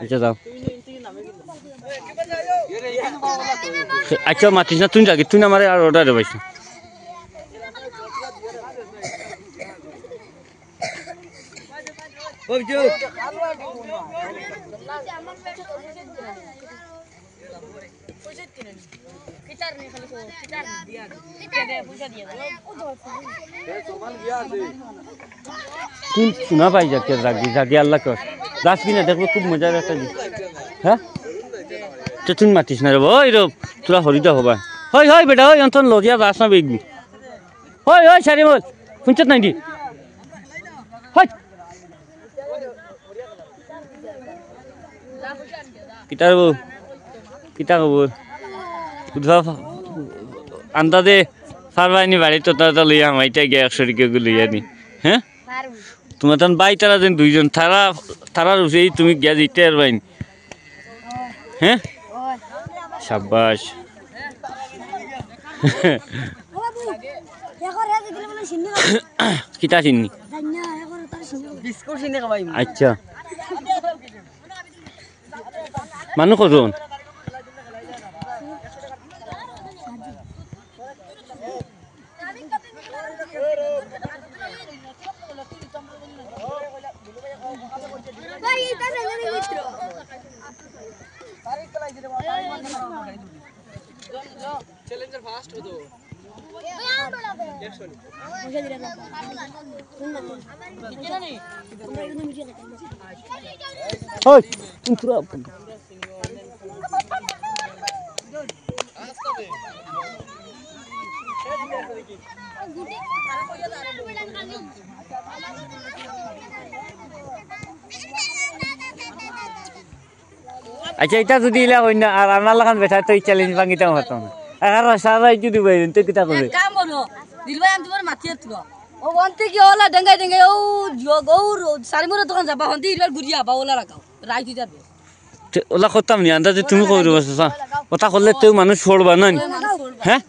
আচ্ছা যাও আচ্ছা মাতিস না তুই যাবি তুই না আমার আর অর্ডার দে ভাইস তুই শোনা পাই যাকে জাগি আল্লাহ কর যাস কিনা দেখবো খুব মজার একটা হ্যাঁ তো তুই মাতিস না রে ওই রে তোরা হরিদা হবা হয় বেটা ওই অন্তন লরিয়া যাস না বেগবি হয় সারি বল শুনছত নাই দি হয় কিতা খবর বুধবা আন্দাজে পারবাইনি বাড়ি তো তারা লইয়া আমাইটা গিয়ে 100 টাকা লইয়া নি হ্যাঁ তোমার তখন বাই তারা যেন দুইজন তারা রুসেই তুমি গিয়া দিতে পারবাইনি হ্যাঁ সাব্বাস কিতা চিনি আচ্ছা মানুষ কজন চ্যালেঞ্জার ফাস্ট হতো ওই আচ্ছা এটা যদি ইলা হই না আর আমার লাগান বেটা তো এই চ্যালেঞ্জ ভাঙিতাম হতো না আর সারাই যদি বাইরেন তো কিতা করবে কাম করো দিলভাই আমি তোমার মাতি আতো ও বনতে কি ওলা ডঙ্গাই ডঙ্গাই ও গৌর সারিমুর দোকান যাবা হন্তি ইরবার গুড়িয়া বা ওলা রাখাও রাই দি যাবে ওলা করতাম নি আন্দাজে তুমি কই দেবো কথা করলে তো মানুষ ছড়বা না হ্যাঁ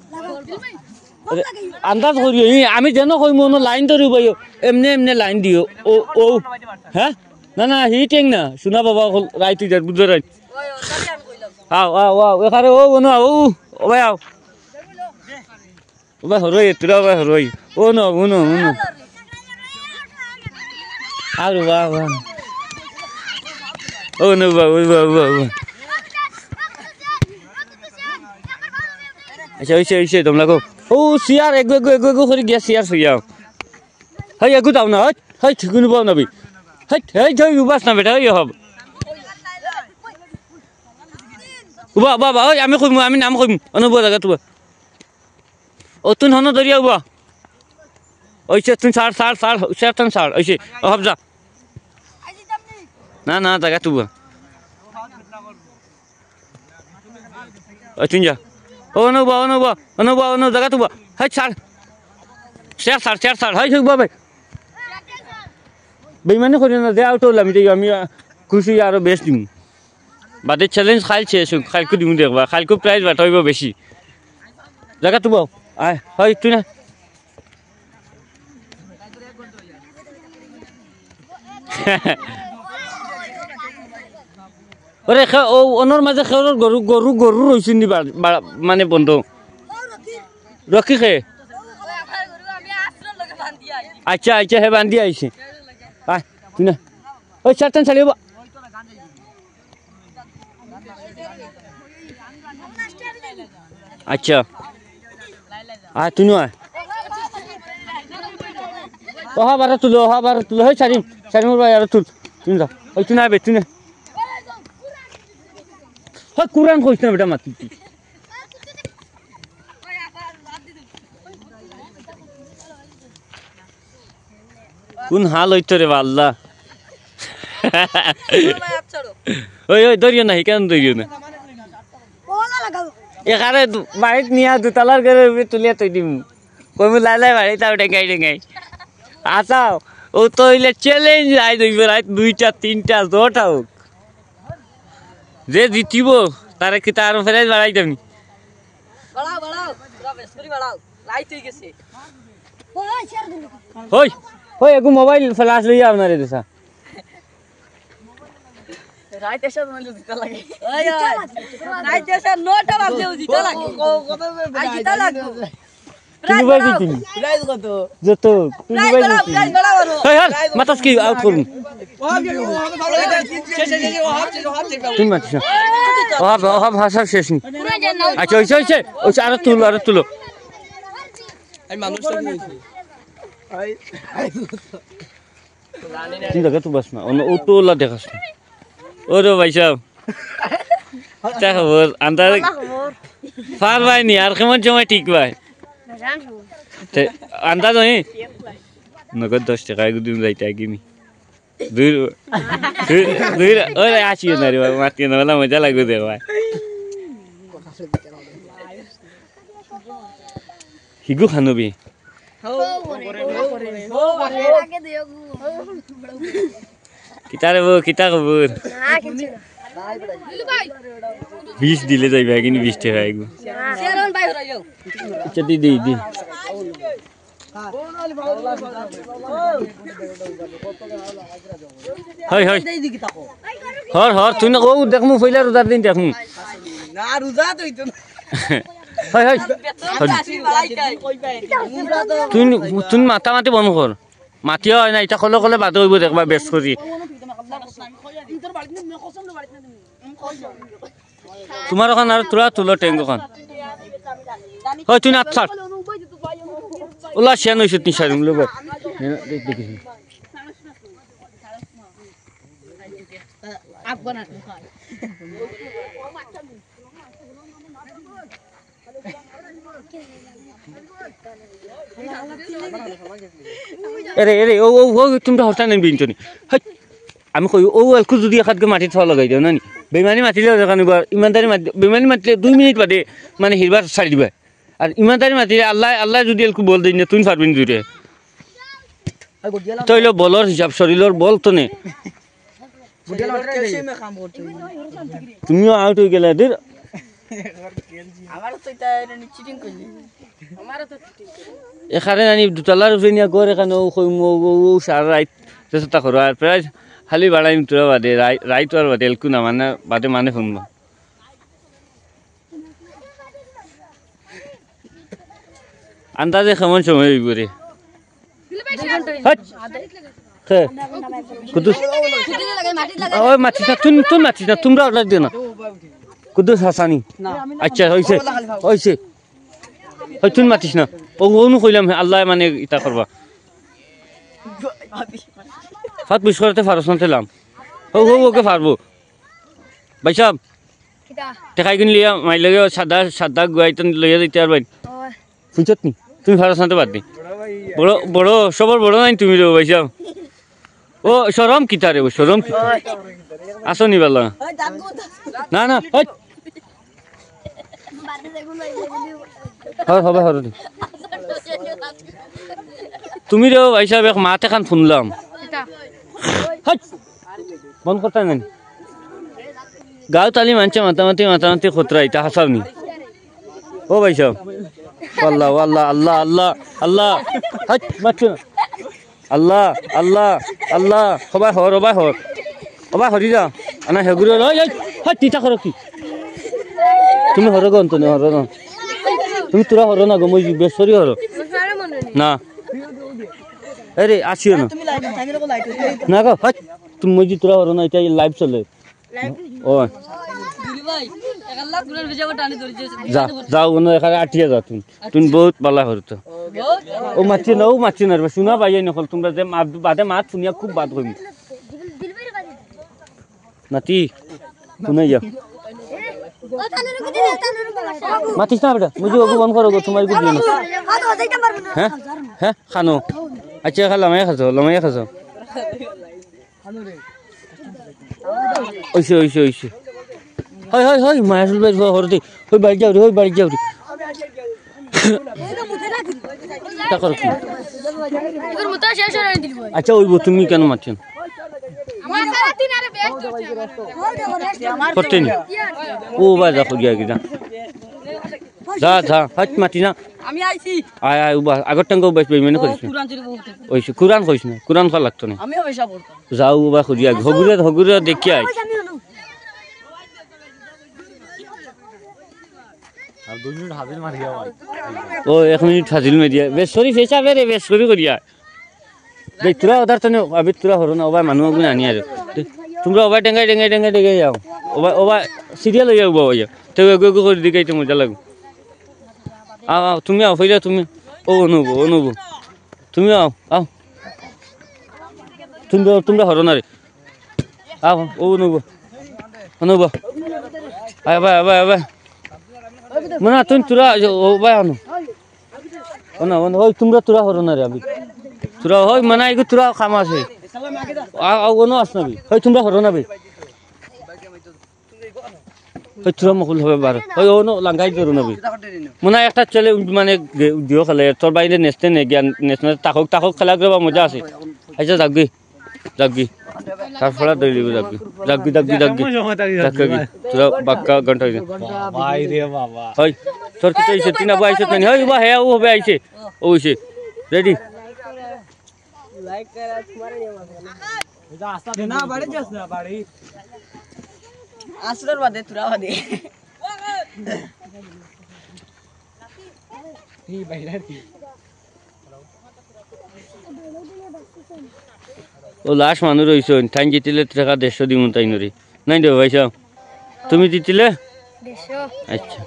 আন্দাজ করিও আমি যেন কই মনো লাইন ধরিব এমনি এমনি লাইন দিও ও ও হ্যাঁ না না হি টেং না শোনা বাবা রাই তুই যার বুঝো রাই আও আও আও এখানে ও বনো ও ও ভাই আও ও ভাই হরই তুরা ভাই হরই ও নো উনো উনো আরে বাহ বাহ ও নো বাহ বাহ বাহ আচ্ছা ওইসে তোমরা কো ও সিয়ার এগো এগো এগো এগো করে গিয়া সিয়ার সিয়াও হাই এগো দাও না হাই ঠিকুনি পাও না বি হাই হাই যাই উবাস না বেটা ওই হব উবা বাবা ওই আমি কইম আমি নাম কইম অনুব জায়গা তুবা ও তুন হন দরিয়া উবা ওইসে তুন সার সার সার সার তুন সার ওইসে হব যা না না জায়গা তুবা ও তুন যা অনুব অনুব অনুব অনু জায়গা তুবা হাই সার শেয়ার সার হাই ঠিক বাবা বেইমানি করি না দে আউট হলাম আমি খুশি আরো বেস্ট দিম বাদে চ্যালেঞ্জ খাইছে খাইকু দিম দেখবা খাইকু প্রাইজ বাটাইব বেশি জায়গা তুবা আয় হয় তুই না ওরে ও অনর মাঝে খেওর গরু গরু গরু রইছিন নি মানে বন্ধ রকি খে আচ্ছা আচ্ছা হে বান্ধি আইছে আয় তুই না ওই চারটান চালিয়ে বা আচ্ছা আয় তুই আয় ওহা বারে তুলো হয় চারিমুর ভাই আর তুল তুই যা ওই তুই না বে তুই না হয় কুরান কইস না বেটা মাতি কোন হাল হইতো রে আল্লাহ ওই ওই ধরিও না কেন ধরিও না এখানে বাড়িত নিয়া দুতলার ঘরে তুলিয়া তৈ দিম কইমু লাই বাড়ি তাও ডেঙ্গাই আসাও ও তো হইলে চ্যালেঞ্জ আই দইব রাত 2টা 3টা 10টা হোক যে জিতিব তারে কি তার ফেরাই বাড়াই দেবনি বাড়াও পুরা বেশ করে বাড়াও লাইট হই গেছে ওই ওই এগু মোবাইল ফ্ল্যাশ লইয়া আপনারে দেসা রাইতে এসে মনে দিতে লাগে ওই রাইতে এসে 9টা বাজে দিতে লাগে আই দিতে লাগে তুমি ভাই দিতিনি প্রাইজ কত যত তুমি ভাই দিতিনি এই হল মাতাস কি আউট করুন তুমি মাতিস ওহা ভাষা শেষ নি আচ্ছা ওইছে আর তুলো আমি মানুষটা কইছি তুই দেখা তুই বাস না ও তো ওলা দেখাস না ওরে ভাই সাহেব তা খবর আন্দাজ ফার ভাই নি আর কেমন সময় ঠিক ভাই আন্দাজ হই নগদ 10 টাকা দিন যাইতে গিনি দুই ওরে আসিও না রে ভাই মাতি না বলা মজা লাগবে দে ভাই হিগু খানবি কিতা খবর 20 দিলে যাইবা কিন্তু 20 টাকা আইগো আচ্ছা দি হয় হর তুই না ও দেখমু ফইলা রোজার দিন দেখমু না রোজা তো হইতো না হয় তুই মাতি বন্ধ কর মাতিও হয় না এটা কলে বাদ হইব দেখবা বেশ করি তোমার ওখান আর তোরা তুলো টেঙ্গখান হয় তুই না ছাড় ওলা শিয়ান হয়েছে তুই সারিম লোক দেখিস এরে এরে ও ও ও তোমরা হঠাৎ নেই বিনতনি আমি কই ও এলকু যদি এখানকে মাটি থোয়া লাগাই দিও না নি বেমানি মাতিলে কানিবা ইমানদারি মাতি বেমানি মাতিলে 2 মিনিট বাদে মানে হিরবার ছাড়ি দিবা আর ইমানদারি মাতিলে আল্লাহ আল্লাহ যদি এলকু বল দেই না তুই পারবি না জুড়ে তইলো বলর হিসাব শরীরের বল তো নে তুমিও আউট হয়ে গেলে দের আমারও তো এটা চিটিং করলি আমারও তো এখানে আনি দুতলার উপরে নিয়ে ঘর এখানে ও সারা রাত চেষ্টা করো আর প্রায় খালি বাড়াই তোরা বাদে রাইত আর বাদে এলকু না মানে বাদে মানে শুনবো আন্দাজে কেমন সময় হইব রে কুদুস ওই মাছিস না তুই মাছিস না তোমরা অর্ডার দিও না কুদুস হাসানি আচ্ছা হইছে হইছে ওই তুই মাতিস না ও অনু কইলাম আল্লাহ মানে ইটা করবা ফাত বিশ করতে পারছ না তেলাম ও ও ওকে পারবো ভাই সাহেব দেখাই কিন লিয়া মাই লাগে সাদা সাদা গুয়াইতন লইয়া দিতে আর ভাই শুনছত নি তুমি পারছ না তো বাদ দি বড় বড় সবার বড় নাই তুমি রে ভাই সাহেব ও শরম কিতা রে শরম কি আসো নি বালা না না হবে হবে তুমি রে ভাই সাহেব এক মাতে খান শুনলাম বন্ধ করতে নাই গাঁও তালি মানছে মাতামাতি খতরা এটা হাসাবনি ও ভাই সাহেব আল্লাহ আল্লাহ আল্লাহ আল্লাহ আল্লাহ হাট মারছো আল্লাহ আল্লাহ আল্লাহ সবাই হর সবাই হর সবাই হরি যা আনা হেগুড়ি হাট তিতা করো কি তুমি হর গো অন্তনি হর না তুমি তোরা হর না গো মই বেসরি হর না আরে আসিও না না গো হাট তুমি মই তোরা হর না এটা লাইভ চলে ও যাও না এখানে আটিয়া যাও তুমি বহুত পালা হরতো ও মাছি না শুনা পাই নকল তোমরা যে বাদে মাত শুনিয়া খুব বাদ করি নাতি শুনে যাও মাতিস না বেটা মুঝে ওকে বন্ধ করো তোমার কি দিও না হ্যাঁ হ্যাঁ খানো আচ্ছা খা লামাই খাছো ওইসে ওইসে ওইসে হয় হয় হয় মায়াসুল ভাই হরতে ওই বাড়ি যাও রে ওই বাড়ি যাও রে আচ্ছা ওই তুমি কেন মারছেন করতে নি ও বা দেখো গিয়া কি যা যা হাত মাতি না আমি আইছি আয় আয় উবা আগর টাঙ্গ বাইস বেইমানে করিস কুরআন শরীফ পড়তে ওইসে কুরআন কইস না কুরআন ফল লাগতো না আমিও পয়সা পড়তাম যাও উবা খুঁজিয়া হগুরে দেখি আই আর 2 মিনিট হাজির মারিয়া ভাই ও 1 মিনিট হাজির মারিয়া বেশ শরীফ হিসাবে রে বেশ করিয়া দেখ তোরা ওদার তো আবি তোরা হরো না ওবা মানুষ গুণ আনি আর তোমরা ওবা ডেঙ্গাই যাও ওবা সিরিয়াল হইয়া উবা হইয়া তো এগো করে দিকাইতে মজা লাগবে আও তুমি আও ফইলা তুমি ও অনুব তুমি আও তোমরা হরো না রে আও ও অনুব আয় বাই মনা তুই তোরা ওবা আনো ওই তোরা হরো না রে আবি তোরা হয় মানে এগো তোরা খাম আছে আও কোনো আস নাবি হয় তোমরা হরো না বে হয় তোরা মকুল হবে বার হয় ও লাঙ্গাই ধরো না বে মনে একটা চলে মানে দিও খেলে তোর বাইরে নেচতে নে জ্ঞান নেচতে তাকক খেলা করবা মজা আছে আচ্ছা যাগবি তারপরে দই দিব যাগবি তোরা বাক্কা ঘন্টা হইছে ভাই রে বাবা হয় তোর কি হইছে তিনা বইছে না হয় বা হে ও হবে আইছে ও হইছে রেডি লাইক করা তোমারে এটা আস্তা না বাড়ি যাস না বাড়ি আসরের বাদে তুরা বাদে এই বাইরে কি ও লাশ মানুষ রইছে টাইম জিতিলে টাকা 150 দিমু তাই নরি নাই দেব ভাই সাহেব তুমি জিতিলে 150 আচ্ছা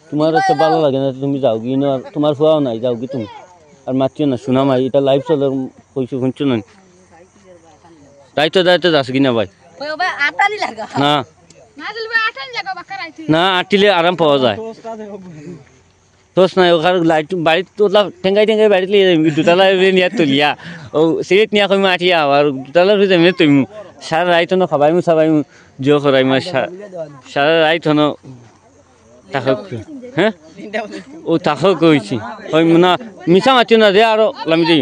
তোমার তো ভালো লাগে না তুমি যাও কি না তোমার ফুয়াও নাই যাও কি তুমি আর মাতিও না শোনা মাই এটা লাইভ চলে কইছো শুনছো না দায়িত্ব যাস কিনা ভাই ওই ভাই আটানি লাগা না না আটিলে আরাম পাওয়া যায় তোস নাই ওখানে লাইট বাড়িত তোলা ঠেঙ্গাই বাড়িত দুতলা নিয়ে তুলিয়া ও সিরিত নিয়া কমি আঠিয়া আর দুতলা যাই তুমি সারা রাইত ন খাবাইমু চাবাইমু জিও করাইমু সারা রাইত ন তাকে হ্যাঁ ও তাকে কইছি ওই না মিছা মাতিও না দে আর লামি যাই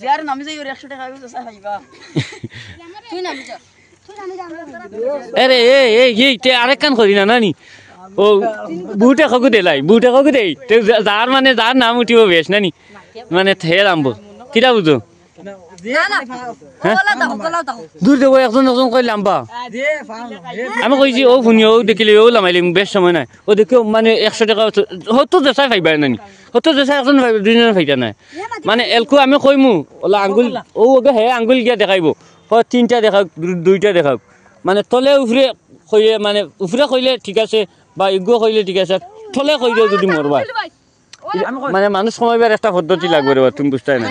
যার নামি যাই 100 টাকা আইবো চাই খাইবা তুই নামি যা আরে এই তে আরেক কান করি না নানি ও বুটা খাকু দেলাই তে যার মানে যার নাম উঠিব বেশ নানি মানে থেল আম্ব কিটা বুঝো না না গলাও দাও দূর দেবো একজন কই লাম্বা আমি কইছি ও শুনি ও দেখিলে ও লামাইলিম বেশ সময় নাই ও দেখি মানে 100 টাকা হতো দেশাই ফাইবা নানি হতো দেশাই একজন ফাইবা দুইজন ফাইতা নাই মানে এলকু আমি কইমু ওলা আঙ্গুল ও ওকে হে আঙ্গুল গিয়া দেখাইব তিনটা দেখাওক দুইটা দেখাওক মানে তলে উফরে কইলে মানে উফরে কইলে ঠিক আছে বা ইগো কইলে ঠিক আছে তলে কই দিও যদি মরবা মানে মানুষ সময়বার একটা পদ্ধতি লাগবে রে তুমি বুঝতাই না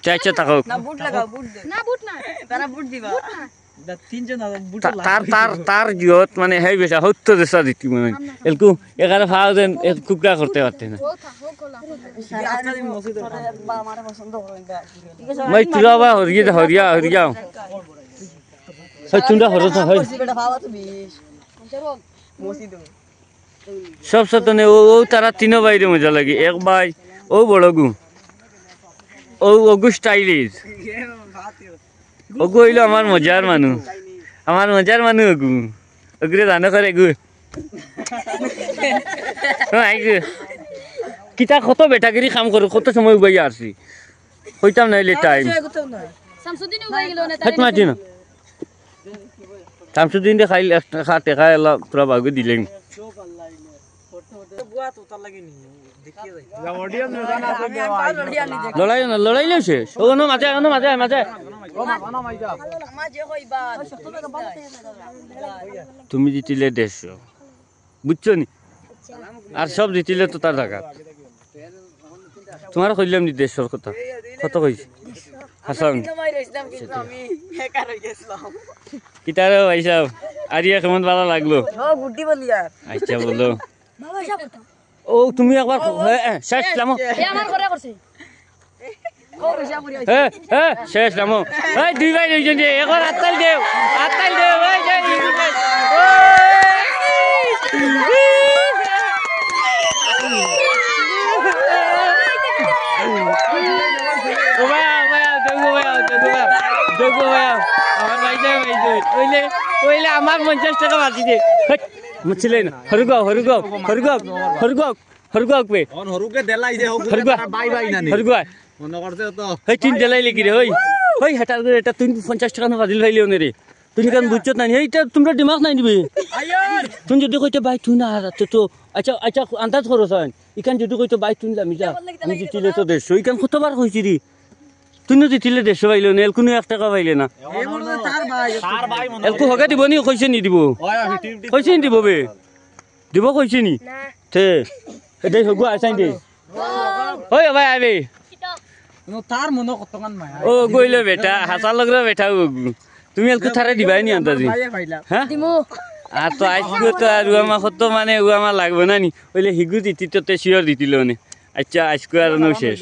চাইছে থাকো না বুট লাগাও বুট দে না বুট না তারা বুট দিবা তার জিয়ত মানে হেই বেশা সত্য দেশা দিতি মানে এলকু এখানে ভাও দেন কুকরা করতে পারতে না আমার পছন্দ হয় মই তুরা বা হরিয়া সই চুন্ডা হরছ হয় বেটা ভাবা তো 20 মসি দো সব সতনে ও তারা তিন বাইরে মজা লাগে এক ভাই ও বড় গু ও ওগু স্টাইলিশ ওগু হইলো আমার মজার মানু ওগু ওগুরে জানো করে গু কিতা কত বেটাগিরি কাম করো কত সময় উবাই আসছি হইতাম নাইলে টাইম শামসুদ্দিন উবাই গেল না হাত মাটি না শামসুদ্দিন দে খাইলে টেকা এলা পুরা বাগু দিলেন লড়াই লেছে মাঝে তুমি জিতিলে 150 বুঝছো নি আর সব জিতিলে তো তার জায়গা তোমার কইলাম নি 150 কথা কত কইছি হাসান কিতারে ভাই সাহেব আরিয়া কেমন ভালো লাগলো গুড্ডি বলি আর আচ্ছা বলো বাবা এসব কথা ও তুমি একবার শেষ নামো আমার করে করছে শেষ নামো দুই ভাই দুইজন দিয়ে একবার আত্তাল দেও আমার 50 টাকা বাঁচি দে মুছলে না হরগাও পে হরুকে দেলাই দে বাই নানি হরগা মনে করতে তো হেই তিন দেলাই লিখি রে ওই হেটার এটা তুই 50 টাকা না বাজিল ভাইলিও নে রে তুই কান বুঝছ না এইটা তোমরা দিমাগ নাই দিবে তুই যদি কইতে ভাই তুই না তো আচ্ছা আন্দাজ করছ ইকান যদি কইতে ভাই তুই লামি যা আমি জিতিলে তো 150 ইকান কতবার কইছি রে তুই না জিতিলে 150 পাইলো না এলকুনি 1 টাকা পাইলে না তার ভাই মনে এলকু হগে দিব নি কইছে নি দিব কইছে নি দিব বে দিব কইছে নি তে এটাই হগু আইছাই দে ওই ভাই আবে তার মনে কতখান মায়া ও গইলো বেটা হাসার লগরে বেটা তুমি এলকু থারে দিবাই নি আন্দাজি হ্যাঁ দিমু আর তো আজকে তো আর উমা কত মানে উমা লাগবে না নি ওইলে হিগু দিতি তো তে শিওর দিতিল নে আচ্ছা আজকে আর নো শেষ